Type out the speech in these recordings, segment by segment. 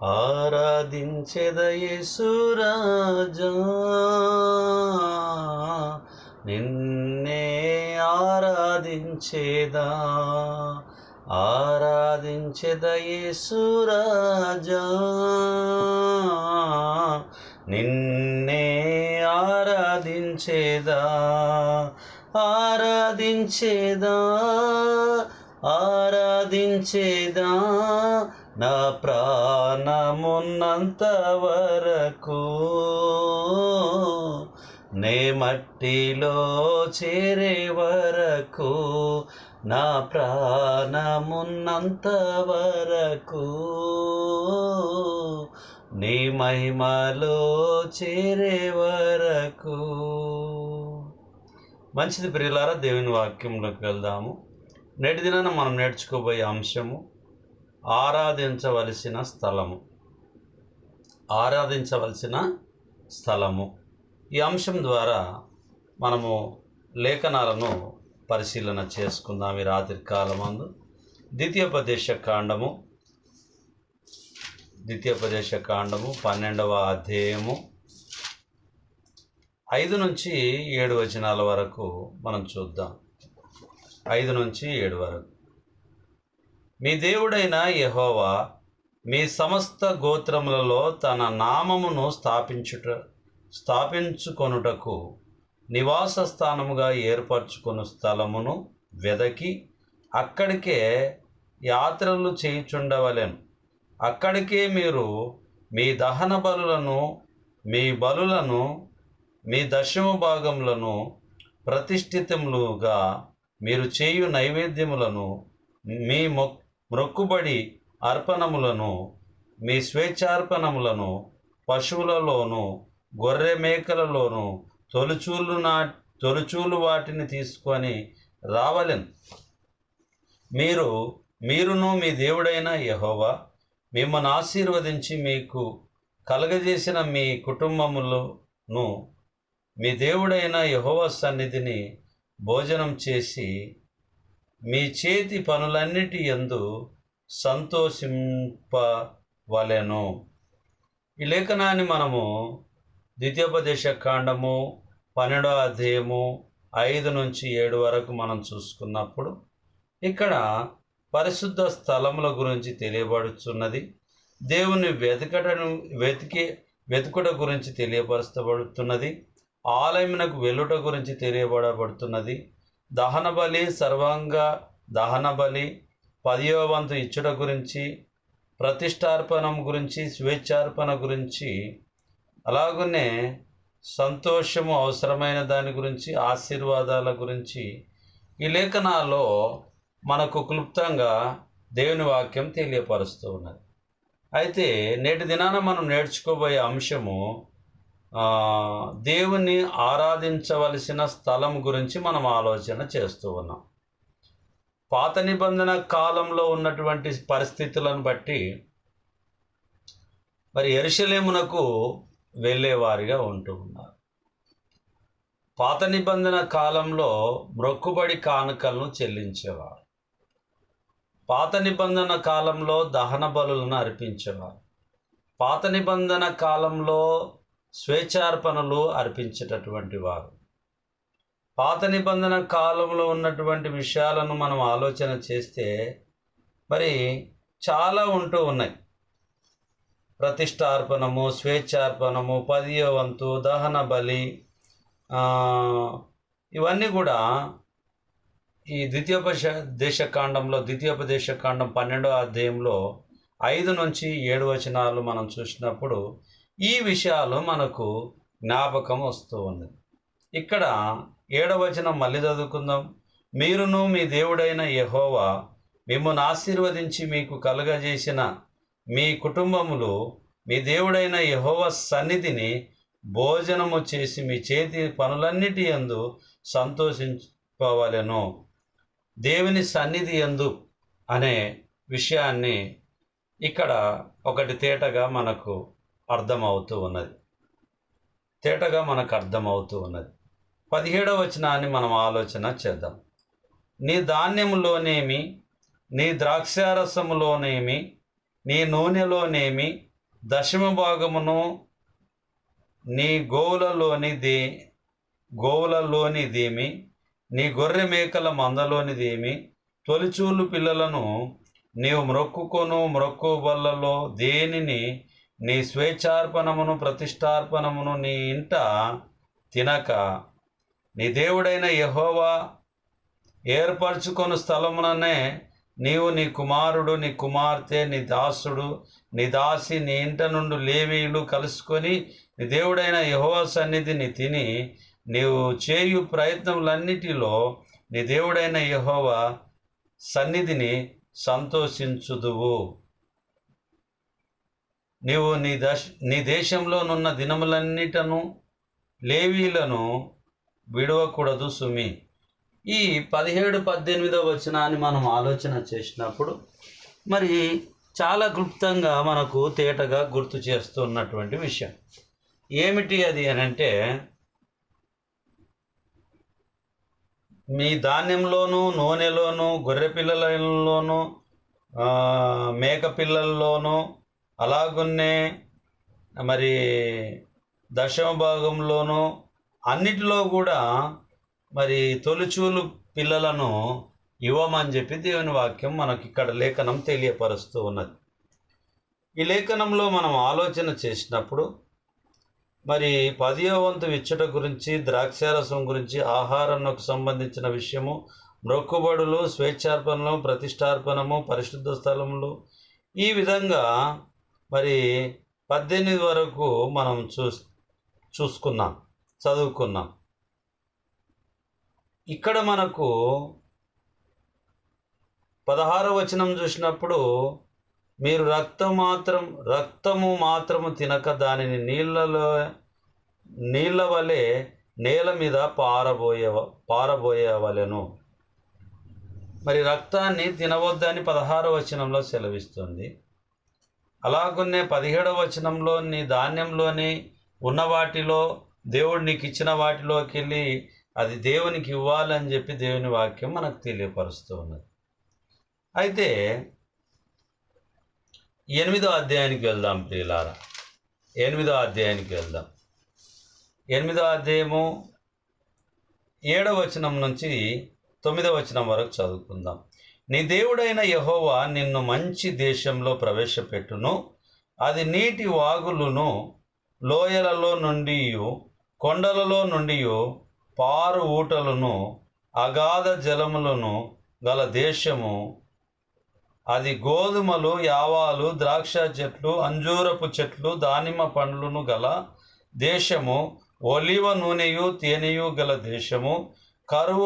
ఆరాధించెద యేసురాజా, నిన్నే ఆరాధించేదా. ఆరాధించెద యేసురాజా, నిన్నే ఆరాధించేదా. ఆరాధించేదా, ఆరాధించేదా, నా ప్రాణమున్నంత వరకు. నే మట్టిలో చేరే వరకు, నా ప్రాణమున్నంత వరకు, నీ మహిమలో చేరే వరకు. మంచిది ప్రియులారా, దేవుని వాక్యంలోకి వెళ్దాము. నేటి దినాన మనం నేర్చుకోబోయే అంశము ఆరాధించవలసిన స్థలము. ఆరాధించవలసిన స్థలము. ఈ అంశం ద్వారా మనము లేఖనాలను పరిశీలన చేసుకుందాం. ఈ రాత్రి కాలమందు ద్వితీయోపదేశ కాండము 12వ అధ్యాయము 5 నుంచి 7 వచనాల వరకు మనం చూద్దాం. 5 నుంచి 7 వరకు. మీ దేవుడైన యెహోవా మీ సమస్త గోత్రములలో తన నామమును స్థాపించుకొనుటకు నివాస స్థానముగా ఏర్పరచుకొను స్థలమును వెదకి అక్కడికే యాత్రలు చేయుచుండవలెను. అక్కడికే మీరు మీ దహన బలులను, మీ బలులను, మీ దశమ భాగములను, ప్రతిష్ఠితములుగా మీరు చేయు నైవేద్యములను, మీ మొక్కుబడి అర్పణములను, మీ స్వేచ్ఛార్పణములను, పశువులలోను గొర్రె మేకలలోను తొలుచూలు వాటిని తీసుకొని రావలెను. మీరును మీ దేవుడైన యెహోవా మిమ్మల్ని ఆశీర్వదించి మీకు కలగజేసిన మీ కుటుంబములను మీ దేవుడైన యెహోవా సన్నిధిని భోజనం చేసి మీ చేతి పనులన్నిటి యందు సంతోషింపవలెను. ఈ లేఖనాన్ని మనము ద్వితీయోపదేశ కాండము 12వ అధ్యాయము 5 నుంచి 7 వరకు మనం చూసుకున్నప్పుడు ఇక్కడ పరిశుద్ధ స్థలముల గురించి తెలియబడుతున్నది. దేవుని వెతుకుట గురించి తెలియపరచబడుతున్నది. ఆలయమునకు వెళ్ళుట గురించి తెలియబడబడుతున్నది. దహన బలి, సర్వాంగ దహన బలి, 10వ వంతు ఇచ్చుట గురించి, ప్రతిష్టార్పణం గురించి, స్వేచ్ఛార్పణ గురించి, అలాగనే సంతోషము అవసరమైన దాని గురించి, ఆశీర్వాదాల గురించి ఈ లేఖనాల్లో మనకు క్లుప్తంగా దేవుని వాక్యం తెలియపరుస్తూ ఉన్నది. అయితే నేటి దినాన మనం నేర్చుకోబోయే అంశము దేవుని ఆరాధించవలసిన స్థలం గురించి మనం ఆలోచన చేస్తూ ఉన్నాం. పాత నిబంధన కాలంలో ఉన్నటువంటి పరిస్థితులను బట్టి మరి యెరూషలేమునకు వెళ్ళేవారిగా ఉంటూ ఉన్నారు. పాత నిబంధన కాలంలో మొక్కుబడి కానుకలను చెల్లించేవారు. పాత నిబంధన కాలంలో దహన బలులను అర్పించేవారు. పాత నిబంధన కాలంలో స్వేచ్ఛార్పణలు అర్పించేటటువంటి వారు. పాత నిబంధన కాలంలో ఉన్నటువంటి విషయాలను మనం ఆలోచన చేస్తే మరి చాలా ఉంటూ ఉన్నాయి. ప్రతిష్టార్పణము, స్వేచ్ఛార్పణము, 10వ వంతు, దహన బలి, ఇవన్నీ కూడా ఈ ద్వితీయోపదేశ కాండం 12వ అధ్యాయంలో 5 నుంచి 7 వచనాలు మనం చూసినప్పుడు ఈ విషయాలు మనకు జ్ఞాపకం వస్తూ ఉంది. ఇక్కడ 7వ వచనం మళ్ళీ చదువుకుందాం. మీరును మీ దేవుడైన యెహోవా మిమ్మల్ని ఆశీర్వదించి మీకు కలుగజేసిన మీ కుటుంబములు మీ దేవుడైన యెహోవా సన్నిధిని భోజనము చేసి మీ చేతి పనులన్నిటి యందు సంతోషింపవలెను. దేవుని సన్నిధి యందు అనే విషయాన్ని ఇక్కడ ఒకటి తేటగా మనకు అర్థమవుతూ ఉన్నది. 17వ వచనాన్ని మనం ఆలోచన చేద్దాం. నీ ధాన్యములోనేమి, నీ ద్రాక్షారసములోనేమి, నీ నూనెలోనేమి, దశమ భాగమును నీ గోవులలోనిదేమి, నీ గొర్రె మేకల మందలోనిదేమి, తొలిచూలు పిల్లలను నీవు మ్రొక్కుబళ్ళలో దేనిని నీ స్వేచ్ఛార్పణమును ప్రతిష్టార్పణమును నీ ఇంట తినక, నీ దేవుడైన యెహోవా ఏర్పరచుకొను స్థలముననే నీవు నీ కుమారుడు, నీ కుమార్తె, నీ దాసుడు, నీ దాసి, నీ ఇంట నుండి లేవీయులు కలుసుకొని నీ దేవుడైన యెహోవా సన్నిధిని తిని, నీవు చేయు ప్రయత్నములన్నిటిలో నీ దేవుడైన యెహోవా సన్నిధిని సంతోషించుదువు. నీవు నీ దేశంలోనున్న దినములన్నిటను లేవీలను విడవకూడదు సుమి. ఈ 17-18 వచనాన్ని మనం ఆలోచన చేసినప్పుడు మరి చాలా క్లుప్తంగా మనకు తేటగా గుర్తు చేస్తున్నటువంటి విషయం ఏమిటి అది అనంటే, మీ ధాన్యంలోను, నూనెలోను, గొర్రె పిల్లలలోను, మేక పిల్లల్లోనూ, అలాగున్నే మరి దశమ భాగంలోనూ అన్నిటిలో కూడా మరి తొలిచూలు పిల్లలను ఇవ్వమని చెప్పి దేవుని వాక్యం మనకి ఇక్కడ లేఖనం తెలియపరుస్తూ ఉన్నది. ఈ లేఖనంలో మనం ఆలోచన చేసినప్పుడు మరి 10వ వంతు ఇచ్చట గురించి, ద్రాక్షారసం గురించి, ఆహారంకు సంబంధించిన విషయము, మ్రొక్కుబడులు, స్వేచ్ఛార్పణలు, ప్రతిష్టార్పణము, పరిశుద్ధ స్థలములు, ఈ విధంగా మరి 18 వరకు మనం చదువుకున్నాం. ఇక్కడ మనకు 16వ వచనం చూసినప్పుడు, మీరు రక్తము మాత్రము తినక దానిని నీళ్ళ వలె నేల మీద పారబోయవలెను. మరి రక్తాన్ని తినవద్దని 16వ వచనంలో సెలవిస్తుంది. అలాగున్నే 17వ వచనంలో నీ ధాన్యంలోని ఉన్న వాటిలో దేవుడు నీకు ఇచ్చిన వాటిలోకి వెళ్ళి అది దేవునికి ఇవ్వాలని చెప్పి దేవుని వాక్యం మనకు తెలియపరుస్తూ ఉన్నది. అయితే 8వ అధ్యాయానికి వెళ్దాం ప్రియులారా. 8వ అధ్యాయానికి వెళ్దాం. 8వ అధ్యాయము 7వ వచనం నుంచి 9వ వచనం వరకు చదువుకుందాం. నీ దేవుడైన యెహోవా నిన్ను మంచి దేశంలో ప్రవేశపెట్టును. అది నీటి వాగులను, లోయలలో నుండి, కొండలలో నుండి పారు ఊటలను, అగాధ జలములను గల దేశము. అది గోధుమలు, యావాలు, ద్రాక్ష చెట్లు, అంజూరపు చెట్లు, దానిమ్మ పండ్లను గల దేశము. ఒలివ నూనెయు తేనెయు గల దేశము. కరువు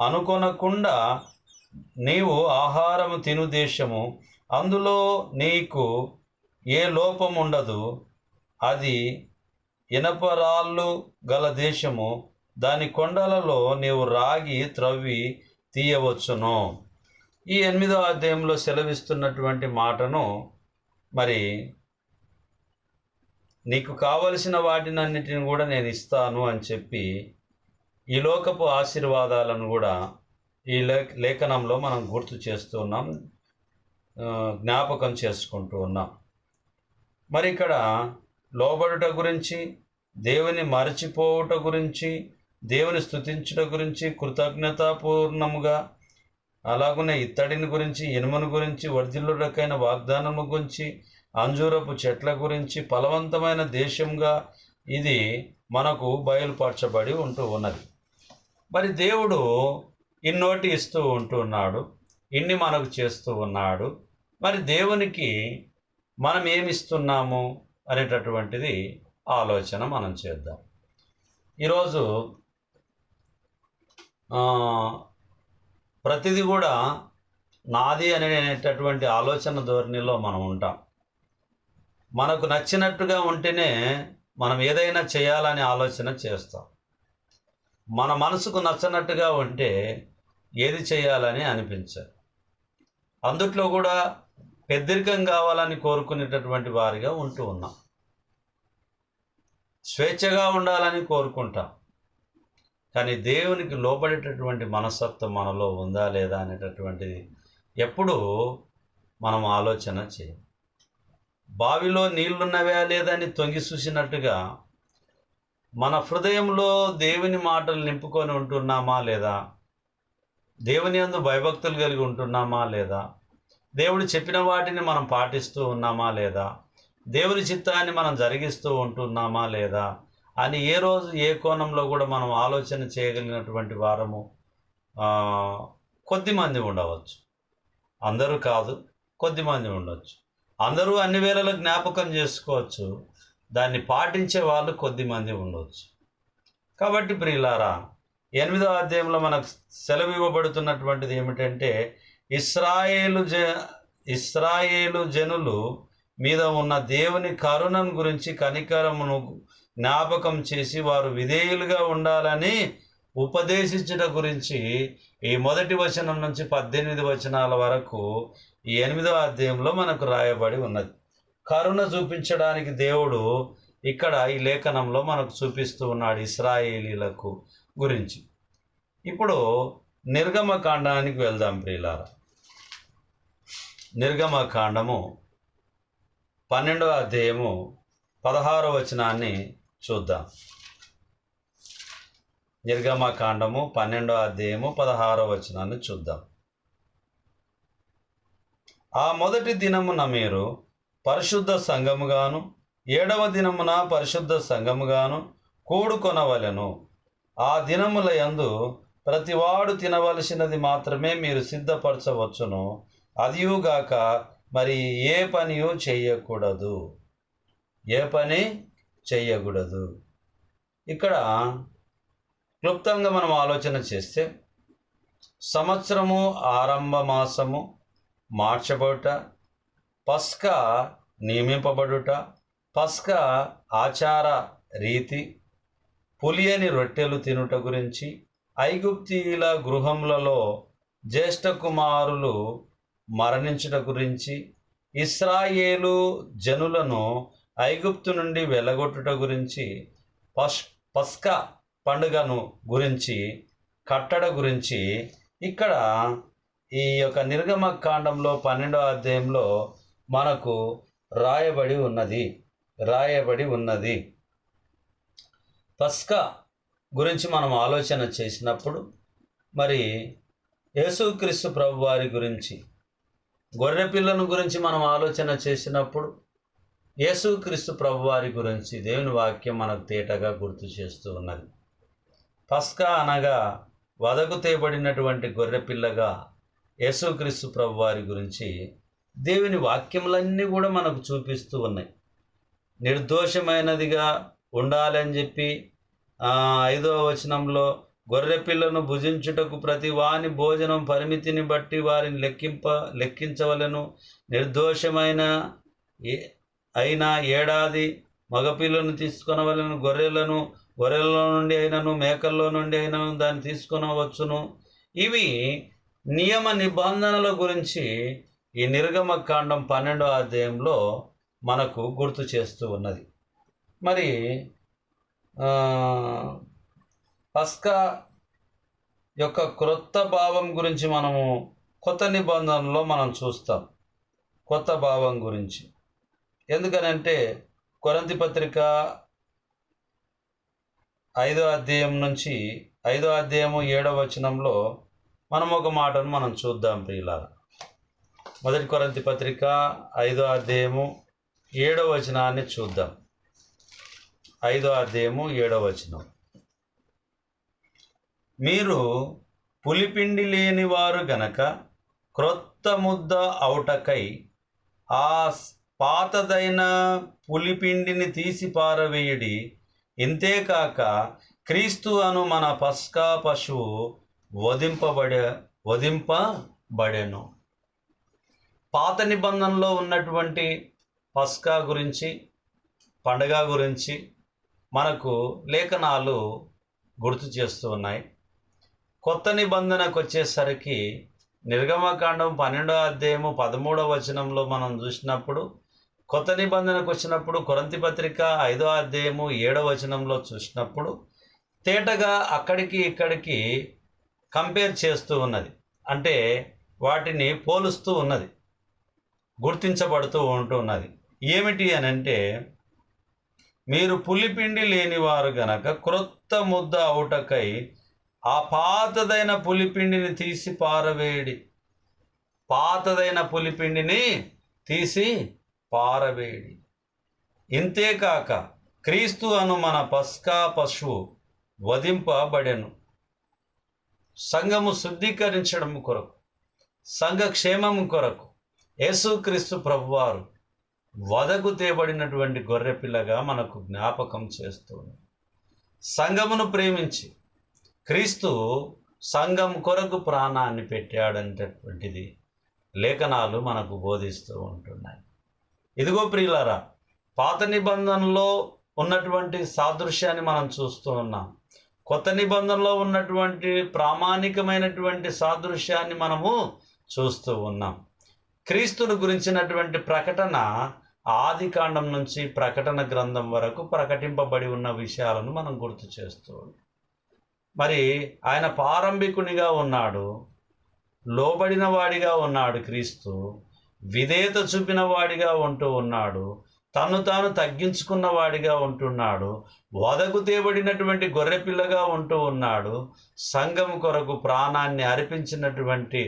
అనుకొనకుండా నీవు ఆహారము తిను దేశము. అందులో నీకు ఏ లోపం ఉండదు. అది ఇనపరాళ్ళు గల దేశము. దాని కొండలలో నీవు రాగి త్రవ్వి తీయవచ్చును. ఈ 8వ అధ్యాయంలో సెలవిస్తున్నటువంటి మాటను మరి నీకు కావలసిన వాటినన్నిటిని కూడా నేను ఇస్తాను అని చెప్పి ఈ లోకపు ఆశీర్వాదాలను కూడా ఈ లేఖనంలో మనం గుర్తు చేస్తూ ఉన్నాం, జ్ఞాపకం చేసుకుంటూ ఉన్నాం. మరి ఇక్కడ లోబడుట గురించి, దేవుని మరచిపోవుట గురించి, దేవుని స్తుతించుట గురించి, కృతజ్ఞతాపూర్ణముగా, అలాగనే ఇత్తడిని గురించి, ఇనుమును గురించి, వర్ధిల్లుటకైన వాగ్దానము గురించి, అంజూరపు చెట్ల గురించి, ఫలవంతమైన దేశంగా ఇది మనకు బయలుపరచబడి ఉంటూ ఉన్నది. మరి దేవుడు ఇన్నోటి ఇస్తూ ఉంటున్నాడు, ఇన్ని మనకు చేస్తూ ఉన్నాడు. మరి దేవునికి మనం ఏమిస్తున్నాము అనేటటువంటిది ఆలోచన మనం చేద్దాం. ఈరోజు ప్రతిదీ కూడా నాది అనేటటువంటి ఆలోచన ధోరణిలో మనం ఉంటాం. మనకు నచ్చినట్టుగా ఉంటేనే మనం ఏదైనా చేయాలని ఆలోచన చేస్తాం. మన మనసుకు నచ్చనట్టుగా ఉంటే ఏది చేయాలని అనిపించదు. అందుట్లో కూడా పెద్దరికం కావాలని కోరుకునేటటువంటి వారిగా ఉంటూ ఉన్నాం. స్వేచ్ఛగా ఉండాలని కోరుకుంటాం. కానీ దేవునికి లోబడేటటువంటి మనస్తత్వం మనలో ఉందా లేదా అనేటటువంటిది ఎప్పుడూ మనం ఆలోచన చేయం. బావిలో నీళ్లున్నవా లేదని తొంగి చూసినట్టుగా మన హృదయంలో దేవుని మాటలు నింపుకొని ఉంటున్నామా లేదా? దేవుని యందు భయభక్తులు కలిగి ఉంటున్నామా లేదా? దేవుడు చెప్పిన వాటిని మనం పాటిస్తూ ఉన్నామా లేదా? దేవుని చిత్తాన్ని మనం జరిగిస్తూ ఉంటున్నామా లేదా అని ఏ రోజు ఏ కోణంలో కూడా మనం ఆలోచన చేయగలిగినటువంటి వారము కొద్దిమంది ఉండవచ్చు. అందరూ కాదు, కొద్దిమంది ఉండవచ్చు. అందరూ అన్ని వేళలో జ్ఞాపకం చేసుకోవచ్చు, దాన్ని పాటించే వాళ్ళు కొద్దిమంది ఉండవచ్చు. కాబట్టి ప్రియులారా, 8వ అధ్యాయంలో మనకు సెలవు ఇవ్వబడుతున్నటువంటిది ఏమిటంటే, ఇస్రాయేలు జనులు మీద ఉన్న దేవుని కరుణను గురించి, కనికరమును జ్ఞాపకం చేసి వారు విధేయులుగా ఉండాలని ఉపదేశించుట గురించి ఈ మొదటి వచనం నుంచి 18 వచనాల వరకు ఈ 8వ అధ్యాయంలో మనకు రాయబడి ఉన్నది. కరుణ చూపించడానికి దేవుడు ఇక్కడ ఈ లేఖనంలో మనకు చూపిస్తూ ఉన్నాడు ఇశ్రాయేలీలకు గురించి. ఇప్పుడు నిర్గమకాండానికి వెళ్దాం ప్రియులారా. నిర్గమకాండము 12వ అధ్యాయము 16వ వచనాన్ని చూద్దాం. నిర్గమకాండము 12వ అధ్యాయము 16వ వచనాన్ని చూద్దాం. ఆ మొదటి దినమున మీరు పరిశుద్ధ సంఘముగాను 7వ దినమున పరిశుద్ధ సంఘముగాను కూడుకొనవలెను. ఆ దినముల యందు ప్రతివాడు తినవలసినది మాత్రమే మీరు సిద్ధపరచవచ్చును. అదియుగాక మరి ఏ పనియు చెయ్యకూడదు. ఏ పని చెయ్యకూడదు. ఇక్కడ క్లుప్తంగా మనం ఆలోచన చేస్తే, సంవత్సరము ఆరంభ మాసము మార్చబడుట, పస్కా నియమింపబడుట, పస్కా ఆచార రీతి, పులియని రొట్టెలు తినుట గురించి, ఐగుప్తీయుల గృహములలో జ్యేష్ఠ కుమారులు మరణించుట గురించి, ఇశ్రాయేలు జనులను ఐగుప్తు నుండి వెలగొట్టుట గురించి, పస్కా పండుగను గురించి, కట్టడ గురించి ఇక్కడ ఈ యొక్క నిర్గమకాండంలో 12వ అధ్యాయంలో మనకు రాయబడి ఉన్నది. పస్కా గురించి మనం ఆలోచన చేసినప్పుడు, మరి యేసుక్రీస్తు ప్రభు వారి గురించి, గొర్రెపిల్లను గురించి మనం ఆలోచన చేసినప్పుడు, యేసుక్రీస్తు ప్రభు వారి గురించి దేవుని వాక్యం మనకు తేటగా గుర్తు చేస్తూ ఉన్నది. పస్కా అనగా వదకు తేబడినటువంటి గొర్రెపిల్లగా యేసుక్రీస్తు ప్రభు వారి గురించి దేవుని వాక్యములన్నీ కూడా మనకు చూపిస్తూ ఉన్నాయి. నిర్దోషమైనదిగా ఉండాలని చెప్పి 5వ వచనంలో గొర్రెపిల్లను భుజించుటకు ప్రతి వాని భోజనం పరిమితిని బట్టి వారిని లెక్కించవలను. నిర్దోషమైన అయినా ఏడాది మగపిల్లను తీసుకొనవలను. గొర్రెల నుండి అయినను మేకల్లో నుండి అయినను దాన్ని తీసుకొనవచ్చును. ఇవి నియమ నిబంధనల గురించి ఈ నిర్గమకాండం 12వ అధ్యాయంలో మనకు గుర్తు చేస్తూ ఉన్నది. మరి పస్కా యొక్క క్రొత్త భావం గురించి మనము కొత్త నిబంధనలో మనం చూస్తాం. కొత్త భావం గురించి ఎందుకనంటే, కొరింథీ పత్రిక 5వ అధ్యాయం నుంచి 5వ అధ్యాయము 7వ వచనంలో మనం ఒక మాటను మనం చూద్దాం ప్రియులారా. మొదటి కొరింథీ పత్రిక 5వ అధ్యాయము 7వ వచనాన్ని చూద్దాం. 5వ అధ్యాయము 7వ వచనం. మీరు పులిపిండి లేని వారు గనక క్రొత్త ముద్ద అవుటకై ఆ పాతదైన పులిపిండిని తీసి పారవేయుడి. ఇంతేకాక క్రీస్తు అను మన పస్కా పశువు వధింపబడెను. పాత నిబంధనలో ఉన్నటువంటి పస్కా గురించి, పండగ గురించి మనకు లేఖనాలు గుర్తు చేస్తూ ఉన్నాయి. కొత్త నిబంధనకు వచ్చేసరికి నిర్గమకాండం 12వ అధ్యాయము 13వ వచనంలో మనం చూసినప్పుడు, కొత్త నిబంధనకు వచ్చినప్పుడు కొరింథీ పత్రిక 5వ అధ్యాయము 7వ వచనంలో చూసినప్పుడు తేటగా అక్కడికి ఇక్కడికి కంపేర్ చేస్తూ ఉన్నది. అంటే వాటిని పోలుస్తూ ఉన్నది, గుర్తించబడుతూ ఉంటున్నది. ఏమిటి అని అంటే, మీరు పులిపిండి లేనివారు గనక క్రొత్త ముద్ద అవుటకై ఆ పాతదైన పులిపిండిని తీసి పారవేయడి. పాతదైన పులిపిండిని తీసి పారవేయడి. ఇంతేకాక క్రీస్తు అను మన పస్కా పశువు వధింపబడెను. సంఘము శుద్ధీకరించడం కొరకు, సంఘ క్షేమము కొరకు యేసుక్రీస్తు ప్రభువారు వధకు తేబడినటువంటి గొర్రెపిల్లగా మనకు జ్ఞాపకం చేస్తుంది. సంఘమును ప్రేమించి క్రీస్తు సంఘం కొరకు ప్రాణాన్ని పెట్టాడనేటటువంటిది లేఖనాలు మనకు బోధిస్తూ ఉంటున్నాయి. ఇదిగో ప్రియులారా, పాత నిబంధనలో ఉన్నటువంటి సాదృశ్యాన్ని మనం చూస్తూ ఉన్నాం. కొత్త నిబంధనలో ఉన్నటువంటి ప్రామాణికమైనటువంటి సాదృశ్యాన్ని మనము చూస్తూ ఉన్నాం. క్రీస్తును గురించినటువంటి ప్రకటన ఆది కాండం నుంచి ప్రకటన గ్రంథం వరకు ప్రకటింపబడి ఉన్న విషయాలను మనం గుర్తు చేస్తూ ఉన్నాం. మరి ఆయన ప్రారంభికునిగా ఉన్నాడు, లోబడిన వాడిగా ఉన్నాడు. క్రీస్తు విధేయత చూపిన వాడిగా ఉంటూ ఉన్నాడు, తను తాను తగ్గించుకున్న వాడిగా ఉంటున్నాడు, వధకు తేబడినటువంటి గొర్రెపిల్లగా ఉంటూ ఉన్నాడు, సంఘం కొరకు ప్రాణాన్ని అర్పించినటువంటి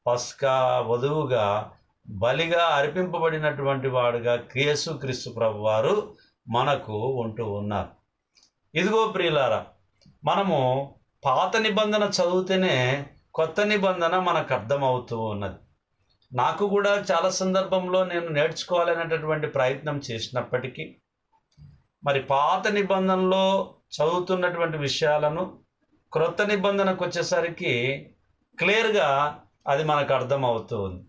పస్కా వధువుగా బలిగా అర్పింపబడినటువంటి వాడుగా యేసుక్రీస్తు ప్రభువారు మనకు ఉంటూ ఉన్నారు. ఇదిగో ప్రియులారా, మనము పాత నిబంధన చదివితేనే కొత్త నిబంధన మనకు అర్థమవుతూ ఉన్నది. నాకు కూడా చాలా సందర్భంలో నేను నేర్చుకోవాలనేటటువంటి ప్రయత్నం చేసినప్పటికీ మరి పాత నిబంధనలో చదువుతున్నటువంటి విషయాలను క్రొత్త నిబంధనకు వచ్చేసరికి క్లియర్గా అది మనకు అర్థమవుతూ ఉంది.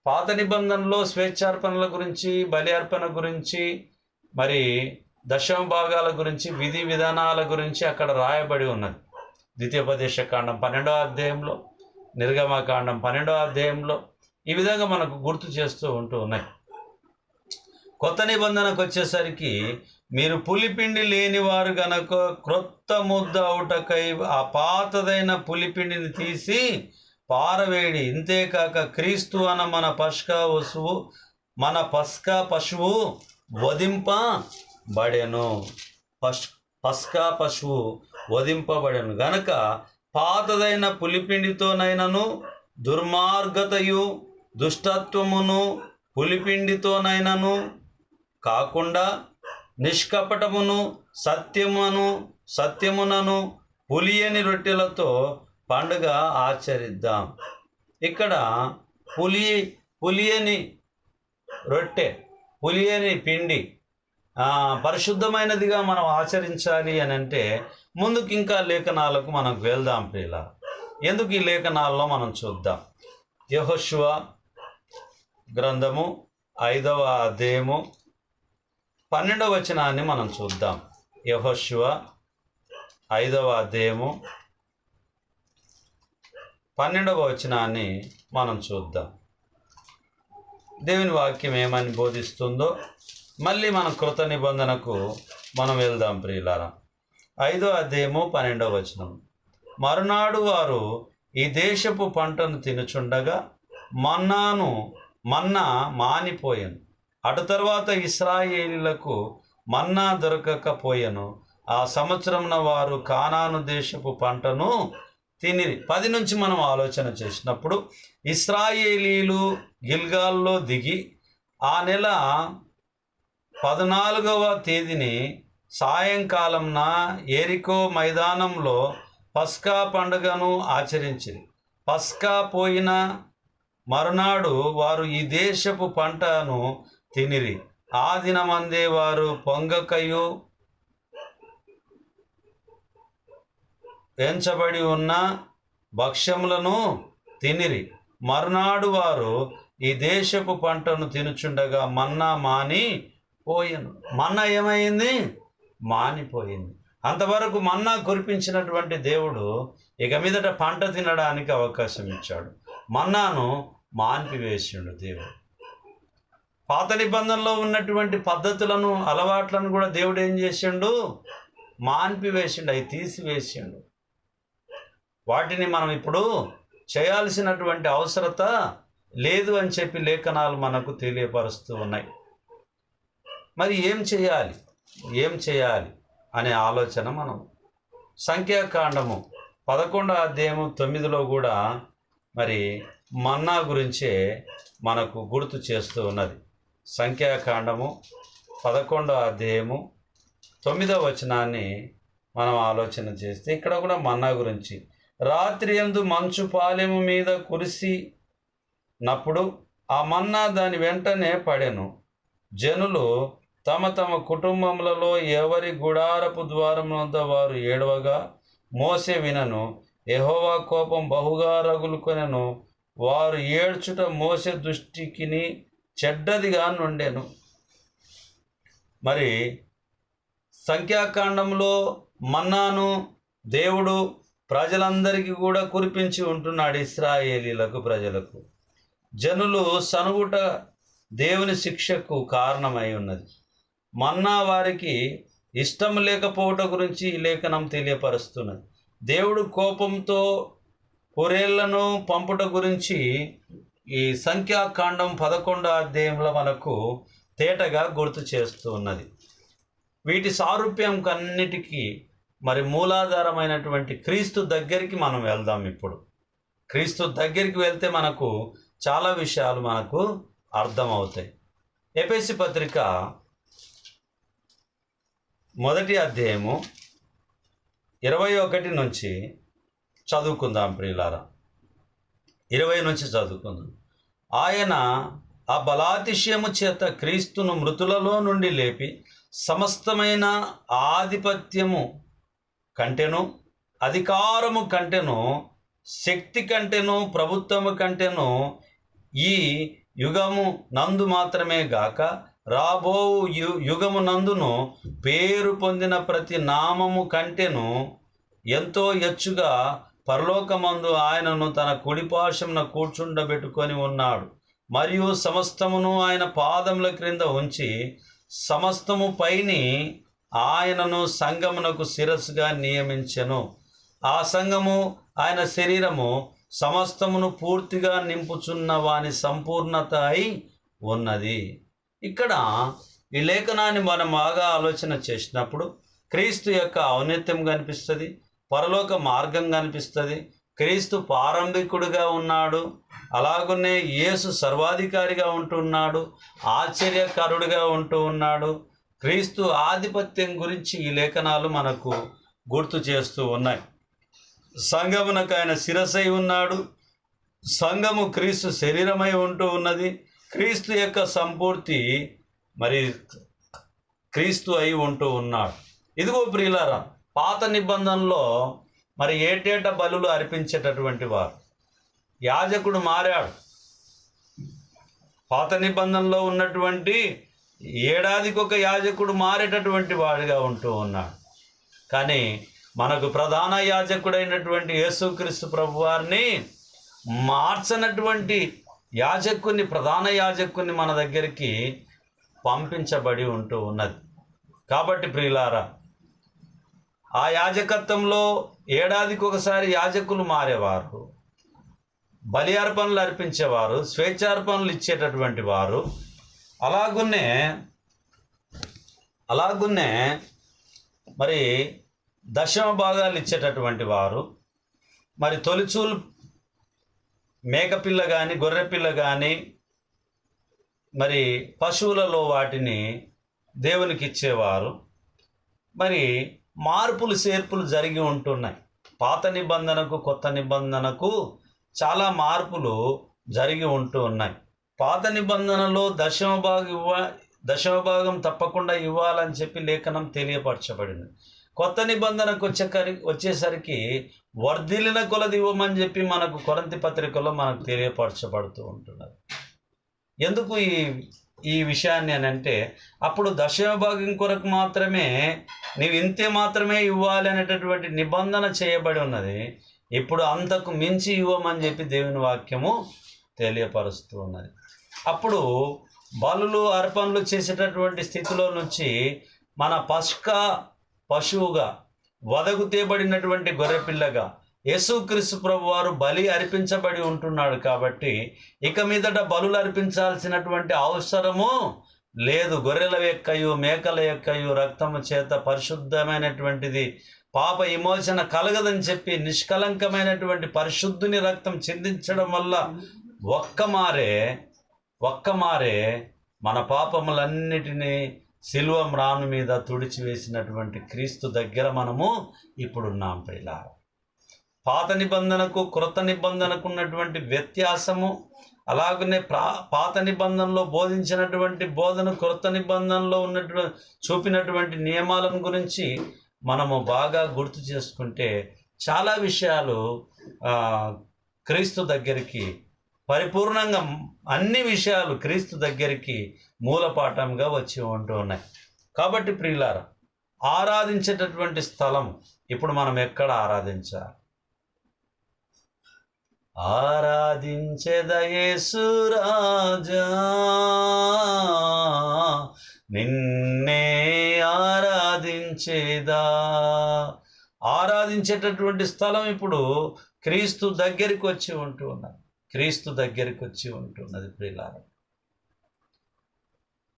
పాత నిబంధనలో స్వేచ్ఛార్పణల గురించి, బలి అర్పణ గురించి, మరి దశమ భాగాల గురించి, విధి విధానాల గురించి అక్కడ రాయబడి ఉన్నది. ద్వితీయోపదేశకాండం 12వ అధ్యాయంలో, నిర్గమకాండం 12వ అధ్యాయంలో ఈ విధంగా మనకు గుర్తు చేస్తూ ఉంటూ ఉన్నాయి. కొత్త నిబంధనకు వచ్చేసరికి మీరు పులిపిండి లేనివారు గనక క్రొత్త ముద్ద అవుటకై ఆ పాతదైన పులిపిండిని తీసి పారవేడి. ఇంతేకాక క్రీస్తు అన్న మన పస్కా పశువు వధింపబడెను. పస్కా పశువు వధింపబడెను గనక పాతదైన పులిపిండితోనైనను దుర్మార్గతయు దుష్టత్వమును పులిపిండితోనైనను కాకుండా నిష్కపటమును సత్యమునను పులియని పండుగ ఆచరిద్దాం. ఇక్కడ పులియని రొట్టె, పులియని పిండి పరిశుద్ధమైనదిగా మనం ఆచరించాలి అని అంటే ముందుకు ఇంకా లేఖనాలకు మనం వెళ్దాం ప్రియులా. ఎందుకు ఈ లేఖనాల్లో మనం చూద్దాం. యెహోషువ గ్రంథము 5వ అధ్యాయము 12వ వచనాన్ని మనం చూద్దాం. యెహోషువ 5వ అధ్యాయము 12వ వచనాన్ని మనం చూద్దాం. దేవుని వాక్యం ఏమని బోధిస్తుందో మళ్ళీ మనం కృత నిబంధనకు మనం వెళ్దాం ప్రియులారా. 5వ అధ్యాయము 12వ వచనం. మరునాడు వారు ఈ దేశపు పంటను తినుచుండగా మన్నా మానిపోయాను. అటు తర్వాత ఇశ్రాయేలీలకు మన్నా దొరకకపోయాను. ఆ సంవత్సరమున వారు కానాను దేశపు పంటను తినిరి. 10 నుంచి మనం ఆలోచన చేసినప్పుడు ఇశ్రాయేలీలు గిల్గాల్లో దిగి ఆ నెల 14వ తేదీని సాయంకాలంన యెరికో మైదానంలో పస్కా పండుగను ఆచరించిరి. పస్కా పోయిన మరునాడు వారు ఈ దేశపు పంటను తినిరి. ఆ దినమందే వారు పొంగకయు పెంచబడి ఉన్న భక్ష్యములను తినిరి. మరునాడు వారు ఈ దేశపు పంటను తినుచుండగా మన్నా మానిపోయెను. మన్నా ఏమైంది? మానిపోయింది. అంతవరకు మన్నా కురిపించినటువంటి దేవుడు ఇక మీదట పంట తినడానికి అవకాశం ఇచ్చాడు. మన్నాను మాన్పివేసిండు దేవుడు. పాత నిబంధనలో ఉన్నటువంటి పద్ధతులను, అలవాట్లను కూడా దేవుడు ఏం చేసిండు? మాన్పివేసిండు, అవి తీసివేసిండు. వాటిని మనం ఇప్పుడు చేయాల్సినటువంటి అవసరత లేదు అని చెప్పి లేఖనాలు మనకు తెలియపరుస్తూ ఉన్నాయి. మరి ఏం చేయాలి అనే ఆలోచన మనం సంఖ్యాకాండము 11వ అధ్యాయము 9లో కూడా మరి మన్నా గురించే మనకు గుర్తు చేస్తూ ఉన్నది. సంఖ్యాకాండము 11వ అధ్యాయము 9వ వచనాన్ని మనం ఆలోచన చేస్తే ఇక్కడ కూడా మన్నా గురించి, రాత్రి యందు మంచు పాలెము మీద కురిసినప్పుడు ఆ మన్నా దాని వెంటనే పడెను. జనులు తమ తమ కుటుంబములలో ఎవరి గుడారపు ద్వారం వద్ద వారు ఏడవగా మోసే వినను. యెహోవా కోపం బహుగా రగులుకొనెను. వారు ఏడ్చుట మోసే దృష్టికిని చెడ్డదిగా నుండెను. మరి సంఖ్యాకాండంలో మన్నాను దేవుడు ప్రజలందరికీ కూడా కురిపించి ఉంటున్నాడు. ఇశ్రాయేలీలకు ప్రజలకు జనులు సనుగుట దేవుని శిక్షకు కారణమై ఉన్నది. మన్నా వారికి ఇష్టం లేకపోవట గురించి ఈ లేఖనం తెలియపరుస్తున్నది. దేవుడు కోపంతో పొరేళ్లను పంపుట గురించి ఈ సంఖ్యాకాండం 11వ అధ్యాయంలో మనకు తేటగా గుర్తు చేస్తూ ఉన్నది. వీటి సారూప్యం కన్నిటికీ మరి మూలాధారమైనటువంటి క్రీస్తు దగ్గరికి మనం వెళ్దాం. ఇప్పుడు క్రీస్తు దగ్గరికి వెళ్తే మనకు చాలా విషయాలు మనకు అర్థమవుతాయి. ఎఫెసీ పత్రిక 1వ అధ్యాయము 21 నుంచి చదువుకుందాం ప్రియులారా. 20 నుంచి చదువుకుందాం. ఆయన ఆ బలాతిశయము చేత క్రీస్తును మృతులలో నుండి లేపి సమస్తమైన ఆధిపత్యము కంటెను, అధికారము కంటెను, శక్తి కంటెను, ప్రభుత్వము కంటెను ఈ యుగము నందు మాత్రమే గాక రాబో యుగము నందును పేరు పొందిన ప్రతి నామము కంటెను ఎంతో ఎచ్చుగా పరలోకమందు ఆయనను తన కుడిపార్శ్వమున కూర్చుండబెట్టుకొని ఉన్నాడు. మరియు సమస్తమును ఆయన పాదముల క్రింద ఉంచి సమస్తము పైని ఆయనను సంఘమునకు శిరస్సుగా నియమించెను. ఆ సంఘము ఆయన శరీరము సమస్తమును పూర్తిగా నింపుచున్న వాని సంపూర్ణత అయి ఉన్నది. ఇక్కడ ఈ లేఖనాన్ని మనం బాగా ఆలోచన చేసినప్పుడు క్రీస్తు యొక్క ఔన్నత్యం కనిపిస్తుంది, పరలోక మార్గం కనిపిస్తుంది. క్రీస్తు ప్రారంభికుడిగా ఉన్నాడు, అలాగనే యేసు సర్వాధికారిగా ఉంటున్నాడు, ఆశ్చర్యకరుడిగా ఉంటూ ఉన్నాడు. క్రీస్తు ఆధిపత్యం గురించి ఈ లేఖనాలు మనకు గుర్తు చేస్తూ ఉన్నాయి. సంఘమునకు ఆయన శిరసై ఉన్నాడు, సంఘము క్రీస్తు శరీరమై ఉంటూ ఉన్నది. క్రీస్తు యొక్క సంపూర్తి మరి క్రీస్తు అయి ఉంటూ ఉన్నాడు. ఇదిగో ప్రియులారా, పాత నిబంధనలో మరి ఏటేట బలులు అర్పించేటటువంటి వారు, యాజకుడు మారాడు. పాత నిబంధనలో ఉన్నటువంటి ఏడాదికి ఒక యాజకుడు మారేటటువంటి వాడిగా ఉంటూ ఉన్నాడు. కానీ మనకు ప్రధాన యాజకుడైనటువంటి యేసుక్రీస్తు ప్రభువారిని మార్చనటువంటి యాజకుని, ప్రధాన యాజకుని మన దగ్గరికి పంపించబడి ఉంటూ ఉన్నది. కాబట్టి ప్రియులారా, ఆ యాజకత్వంలో ఏడాదికి ఒకసారి యాజకులు మారేవారు, బలి అర్పణలు అర్పించేవారు, స్వేచ్ఛార్పణలు ఇచ్చేటటువంటి వారు. అలాగున్నే మరి దశమ భాగాలు ఇచ్చేటటువంటి వారు. మరి తొలిచూలు మేకపిల్ల కానీ గొర్రెపిల్ల కానీ మరి పశువులలో వాటిని దేవునికి ఇచ్చేవారు. మరి మార్పులు చేర్పులు జరిగి ఉంటున్నాయి. పాత నిబంధనకు కొత్త నిబంధనకు చాలా మార్పులు జరిగి ఉంటూ ఉన్నాయి. పాత నిబంధనలో దశమ భాగం తప్పకుండా ఇవ్వాలని చెప్పి లేఖనం తెలియపరచబడింది. కొత్త నిబంధనకు వచ్చేసరికి వర్ధిల్లిన కొలది ఇవ్వమని చెప్పి మనకు కొరింథీ పత్రికలో మనకు తెలియపరచబడుతూ ఉంటున్నారు. ఎందుకు ఈ విషయాన్ని అని అంటే, అప్పుడు దశమ భాగం కొరకు మాత్రమే నీవు ఇంతే మాత్రమే ఇవ్వాలి అనేటటువంటి నిబంధన చేయబడి ఉన్నది. ఇప్పుడు అంతకు మించి ఇవ్వమని చెప్పి దేవుని వాక్యము తెలియపరుస్తూ ఉన్నది. అప్పుడు బలులు అర్పణలు చేసేటటువంటి స్థితిలో నుంచి మన పస్కా పశువుగా వదకు తేబడినటువంటి గొర్రెపిల్లగా యేసుక్రీస్తు ప్రభువారు బలి అర్పించబడి ఉంటున్నాడు. కాబట్టి ఇక మీదట బలులు అర్పించాల్సినటువంటి అవసరము లేదు. గొర్రెల యొక్కయు మేకల యొక్కయు రక్తము చేత పరిశుద్ధమైనటువంటిది పాప విమోచన కలగదని చెప్పి నిష్కలంకమైనటువంటి పరిశుద్ధుని రక్తం చిందించడం వల్ల ఒక్కమారే మన పాపములన్నిటినీ శిలువ మ్రాను మీద తుడిచివేసినటువంటి క్రీస్తు దగ్గర మనము ఇప్పుడున్నాం ప్రియులారా. పాత నిబంధనకు క్రొత్త నిబంధనకు ఉన్నటువంటి వ్యత్యాసము, అలాగనే పాత నిబంధనలో బోధించినటువంటి బోధన క్రొత్త నిబంధనలో చూపినటువంటి నియమాలను గురించి మనము బాగా గుర్తు చేసుకుంటే చాలా విషయాలు క్రీస్తు దగ్గరికి పరిపూర్ణంగా అన్ని విషయాలు క్రీస్తు దగ్గరికి మూలపాఠంగా వచ్చి ఉంటూ ఉన్నాయి. కాబట్టి ప్రియులారా, ఆరాధించేటటువంటి స్థలం ఇప్పుడు మనం ఎక్కడ ఆరాధించాలి? ఆరాధించెదా యేసు రాజా, నిన్నే ఆరాధించేదా. ఆరాధించేటటువంటి స్థలం ఇప్పుడు క్రీస్తు దగ్గరికి వచ్చి ఉంటూ ఉన్నది. క్రీస్తు దగ్గరికి వచ్చి ఉంటున్నది ప్రియులారా.